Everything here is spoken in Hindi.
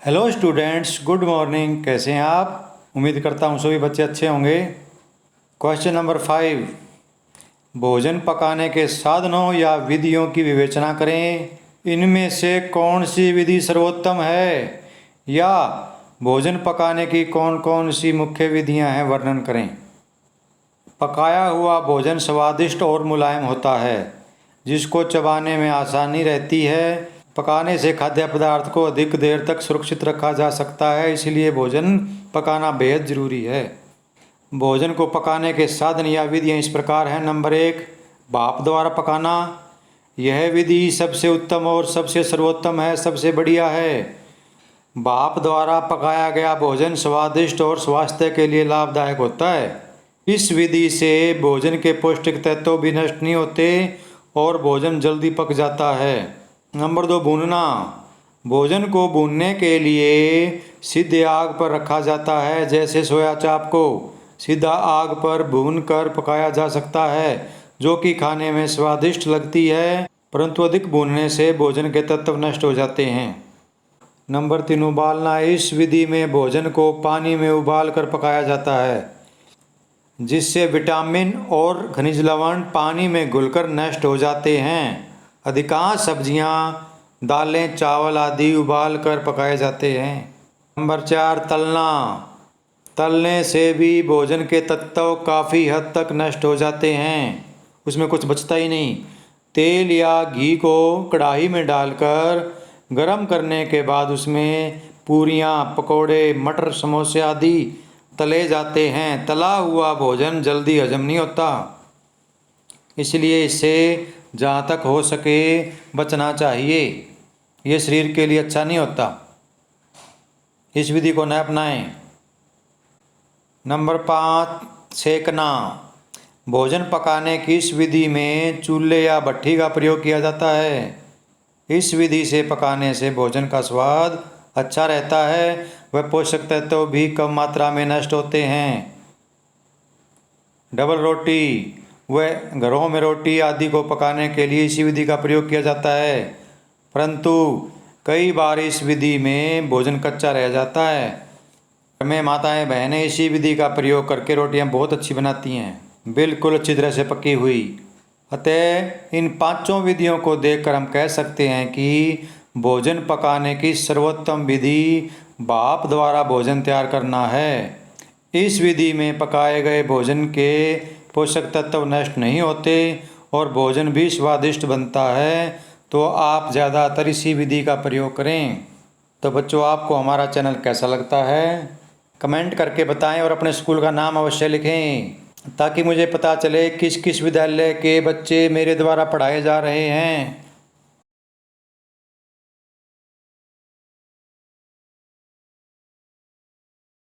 Hello students, good morning. कैसे हैं आप? उम्मीद करता हूँ सभी बच्चे अच्छे होंगे। क्वेश्चन नंबर 5, भोजन पकाने के साधनों या विधियों की विवेचना करें। इनमें से कौन सी विधि सर्वोत्तम है, या भोजन पकाने की कौन कौन सी मुख्य विधियां हैं, वर्णन करें। पकाया हुआ भोजन स्वादिष्ट और मुलायम होता है, जिसको चबाने में आसानी रहती है। पकाने से खाद्य पदार्थ को अधिक देर तक सुरक्षित रखा जा सकता है, इसलिए भोजन पकाना बेहद ज़रूरी है। भोजन को पकाने के साधन या विधियाँ इस प्रकार हैं। नंबर 1, भाप द्वारा पकाना। यह विधि सबसे उत्तम और सबसे सर्वोत्तम है, सबसे बढ़िया है। भाप द्वारा पकाया गया भोजन स्वादिष्ट और स्वास्थ्य के लिए लाभदायक होता है। इस विधि से भोजन के पौष्टिक तत्व भी नष्ट नहीं होते और भोजन जल्दी पक जाता है। नंबर 2, भूनना। भोजन को भूनने के लिए सीधे आग पर रखा जाता है। जैसे सोया चाप को सीधा आग पर भूनकर पकाया जा सकता है, जो कि खाने में स्वादिष्ट लगती है, परंतु अधिक भूनने से भोजन के तत्व नष्ट हो जाते हैं। नंबर 3, उबालना। इस विधि में भोजन को पानी में उबाल कर पकाया जाता है, जिससे विटामिन और खनिज लवण पानी में घुलकर नष्ट हो जाते हैं। अधिकांश सब्जियां, दालें, चावल आदि उबाल कर पकाए जाते हैं। नंबर 4, तलना। तलने से भी भोजन के तत्व काफ़ी हद तक नष्ट हो जाते हैं, उसमें कुछ बचता ही नहीं। तेल या घी को कढ़ाई में डालकर गर्म करने के बाद उसमें पूरियां, पकोड़े, मटर, समोसे आदि तले जाते हैं। तला हुआ भोजन जल्दी हजम नहीं होता, इसलिए इससे जहाँ तक हो सके बचना चाहिए। ये शरीर के लिए अच्छा नहीं होता, इस विधि को न अपनाएं। नंबर 5, सेकना। भोजन पकाने की इस विधि में चूल्हे या भट्ठी का प्रयोग किया जाता है। इस विधि से पकाने से भोजन का स्वाद अच्छा रहता है, वह पोषक तत्व भी कम मात्रा में नष्ट होते हैं। डबल रोटी। वह घरों में रोटी आदि को पकाने के लिए इसी विधि का प्रयोग किया जाता है, परंतु कई बार इस विधि में भोजन कच्चा रह जाता है। हमें माताएं बहनें इसी विधि का प्रयोग करके रोटियां बहुत अच्छी बनाती हैं, बिल्कुल अच्छी तरह से पकी हुई। अतः इन पांचों विधियों को देखकर हम कह सकते हैं कि भोजन पकाने की सर्वोत्तम विधि भाप द्वारा भोजन तैयार करना है। इस विधि में पकाए गए भोजन के पोषक तत्व नष्ट नहीं होते और भोजन भी स्वादिष्ट बनता है, तो आप ज़्यादातर इसी विधि का प्रयोग करें। तो बच्चों, आपको हमारा चैनल कैसा लगता है, कमेंट करके बताएं और अपने स्कूल का नाम अवश्य लिखें, ताकि मुझे पता चले किस किस विद्यालय के बच्चे मेरे द्वारा पढ़ाए जा रहे हैं।